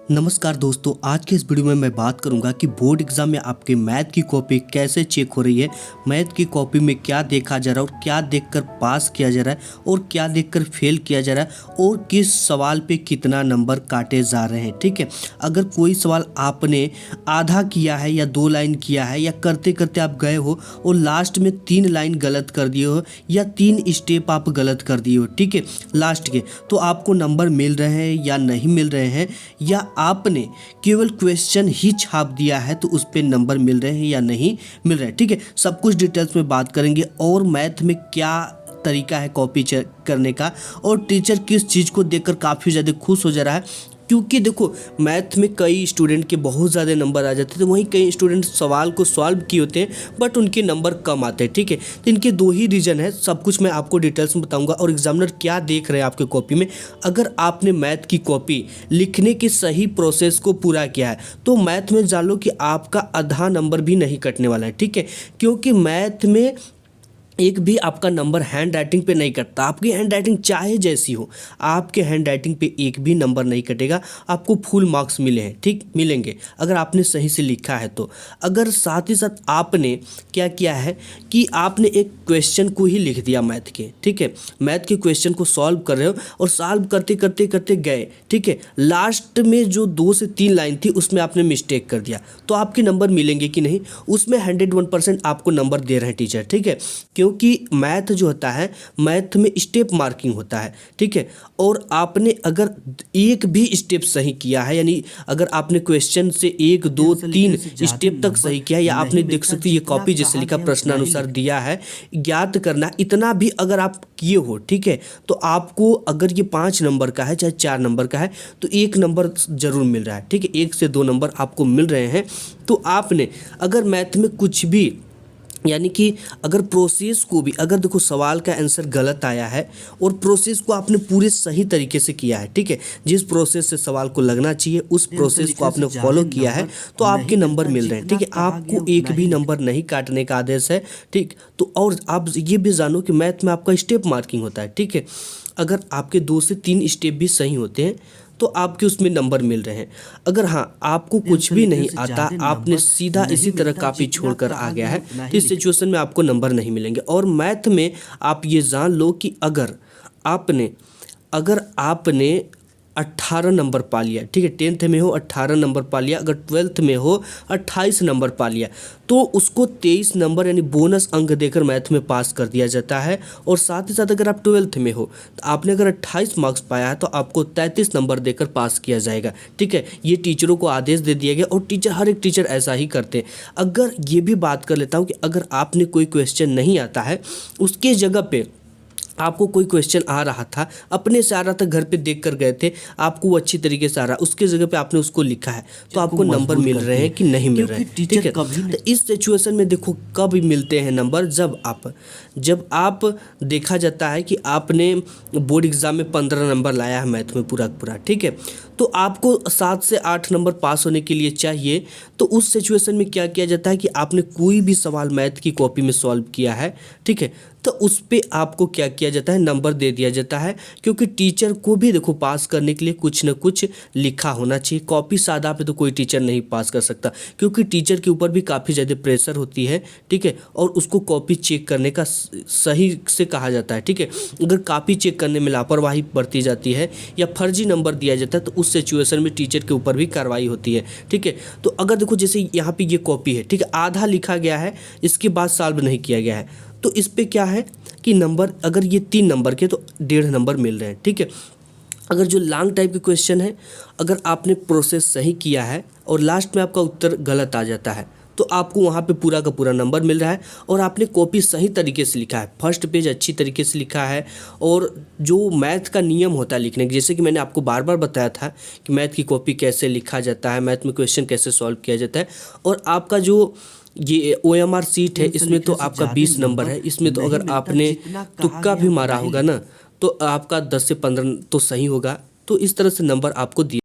नमस्कार दोस्तों, आज के इस वीडियो में मैं बात करूंगा कि बोर्ड एग्जाम में आपके मैथ की कॉपी कैसे चेक हो रही है, मैथ की कॉपी में क्या देखा जा रहा है और क्या देखकर पास किया जा रहा है और क्या देखकर फेल किया जा रहा है और किस सवाल पे कितना नंबर काटे जा रहे हैं। ठीक है, अगर कोई सवाल आपने आधा किया है या 2 लाइन किया है या करते करते आप गए हो और लास्ट में 3 लाइन गलत कर दिए हो या 3 स्टेप आप गलत कर दिए हो, ठीक है, लास्ट के, तो आपको नंबर मिल रहे हैं या नहीं मिल रहे हैं, या आपने केवल क्वेश्चन ही छाप दिया है तो उस पे नंबर मिल रहे हैं या नहीं मिल रहे हैं। ठीक है, सब कुछ डिटेल्स में बात करेंगे और मैथ में क्या तरीका है कॉपी चेक करने का और टीचर किस चीज़ को देखकर काफ़ी ज़्यादा खुश हो जा रहा है। क्योंकि देखो, मैथ में कई स्टूडेंट के बहुत ज़्यादा नंबर आ जाते थे, वहीं कई स्टूडेंट सवाल को सॉल्व किए होते हैं बट उनके नंबर कम आते हैं। ठीक है, तो इनके 2 ही रीज़न है, सब कुछ मैं आपको डिटेल्स में बताऊंगा और एग्जामिनर क्या देख रहे हैं आपके कॉपी में। अगर आपने मैथ की कॉपी लिखने के सही प्रोसेस को पूरा किया है तो मैथ में जान लो कि आपका आधा नंबर भी नहीं कटने वाला है। ठीक है, क्योंकि मैथ में एक भी आपका नंबर हैंड राइटिंग पे नहीं कटता। आपकी हैंड राइटिंग चाहे जैसी हो, आपके हैंड राइटिंग पे एक भी नंबर नहीं कटेगा, आपको फुल मार्क्स मिले हैं, ठीक, मिलेंगे अगर आपने सही से लिखा है तो। अगर साथ ही साथ आपने क्या किया है कि आपने एक क्वेश्चन को ही लिख दिया मैथ के, ठीक है, मैथ के क्वेश्चन को सॉल्व कर रहे हो और सॉल्व करते करते करते गए, ठीक है, लास्ट में जो 2 से 3 लाइन थी उसमें आपने मिस्टेक कर दिया तो आपके नंबर मिलेंगे कि नहीं, उसमें 101% आपको नंबर दे रहे हैं टीचर। ठीक है, क्योंकि मैथ जो होता है, मैथ में स्टेप मार्किंग होता है। ठीक है, और आपने अगर एक भी स्टेप सही किया है, यानी अगर आपने क्वेश्चन से 1 2 3 स्टेप तक सही किया है, या आपने देख सकते हो ये कॉपी जैसे लिखा प्रश्नानुसार दिया है, ज्ञात करना, इतना भी अगर आप किए हो, ठीक है, तो आपको अगर ये 5 नंबर का है चाहे 4 नंबर का है तो 1 नंबर जरूर मिल रहा है। ठीक है, 1 से 2 नंबर आपको मिल रहे हैं। तो आपने अगर मैथ में कुछ भी, यानी कि अगर प्रोसेस को भी, अगर देखो सवाल का आंसर गलत आया है और प्रोसेस को आपने पूरे सही तरीके से किया है, ठीक है, जिस प्रोसेस से सवाल को लगना चाहिए उस प्रोसेस को आपने फॉलो किया है तो आपके नंबर मिल रहे हैं। ठीक है, आपको एक भी नंबर नहीं काटने का आदेश है। ठीक, तो और आप ये भी जानो कि मैथ में आपका स्टेप मार्किंग होता है। ठीक है, अगर आपके 2 से 3 स्टेप भी सही होते हैं तो आपके उसमें नंबर मिल रहे हैं। अगर हाँ आपको कुछ भी नहीं आता, आपने सीधा इसी तरह कापी छोड़कर आ गया है तो इस सिचुएशन में आपको नंबर नहीं मिलेंगे। और मैथ में आप ये जान लो कि अगर आपने 18 नंबर पा लिया, ठीक है, 10th में हो 18 नंबर पा लिया, अगर 12th में हो 28 नंबर पा लिया तो उसको 23 नंबर यानी बोनस अंक देकर मैथ में पास कर दिया जाता है। और साथ ही साथ अगर आप 12th में हो तो आपने अगर 28 मार्क्स पाया है तो आपको 33 नंबर देकर पास किया जाएगा। ठीक है, ये टीचरों को आदेश दे दिया गया और हर एक टीचर ऐसा ही करते हैं। अगर ये भी बात कर लेता हूँ कि अगर आपने कोई क्वेश्चन नहीं आता है, उसके जगह पे आपको कोई क्वेश्चन आ रहा था, अपने से आ रहा था, घर पे देख कर गए थे, आपको वो अच्छी तरीके से आ रहा है, उसके जगह पे आपने उसको लिखा है तो आपको नंबर मिल रहे हैं कि नहीं मिल रहे हैं। ठीक है, तो इस सिचुएशन में देखो कब मिलते हैं नंबर, जब आप देखा जाता है कि आपने बोर्ड एग्जाम में 15 नंबर लाया है मैथ में पूरा पूरा, ठीक है, तो आपको 7 से 8 नंबर पास होने के लिए चाहिए। तो उस सिचुएशन में क्या किया जाता है कि आपने कोई भी सवाल मैथ की कॉपी में सॉल्व किया है, ठीक है, तो उस पे आपको क्या किया जाता है, नंबर दे दिया जाता है। क्योंकि टीचर को भी देखो पास करने के लिए कुछ न कुछ लिखा होना चाहिए। कॉपी सादा पे तो कोई टीचर नहीं पास कर सकता, क्योंकि टीचर के ऊपर भी काफ़ी ज़्यादा प्रेशर होती है। ठीक है, और उसको कॉपी चेक करने का सही से कहा जाता है। ठीक है, अगर कॉपी चेक करने में लापरवाही बरती जाती है या फर्जी नंबर दिया जाता है तो उस सिचुएशन में टीचर के ऊपर भी कार्रवाई होती है। ठीक है, तो अगर देखो जैसे यहाँ पे ये कॉपी है, ठीक है, आधा लिखा गया है, इसके बाद सॉल्व नहीं किया गया है, तो इस पे क्या है कि नंबर, अगर ये 3 नंबर के तो 1.5 नंबर मिल रहे हैं। ठीक है, अगर जो लॉन्ग टाइप के क्वेश्चन है, अगर आपने प्रोसेस सही किया है और लास्ट में आपका उत्तर गलत आ जाता है तो आपको वहाँ पे पूरा का पूरा नंबर मिल रहा है। और आपने कॉपी सही तरीके से लिखा है, फर्स्ट पेज अच्छी तरीके से लिखा है, और जो मैथ का नियम होता है लिखने का, जैसे कि मैंने आपको बार बार बताया था कि मैथ की कॉपी कैसे लिखा जाता है, मैथ में क्वेश्चन कैसे सॉल्व किया जाता है। और आपका जो ये OMR सीट है, इसमें तो आपका 20 नंबर है, इसमें तो अगर आपने तुक्का भी मारा होगा ना तो आपका 10 से 15 तो सही होगा। तो इस तरह से नंबर आपको दिए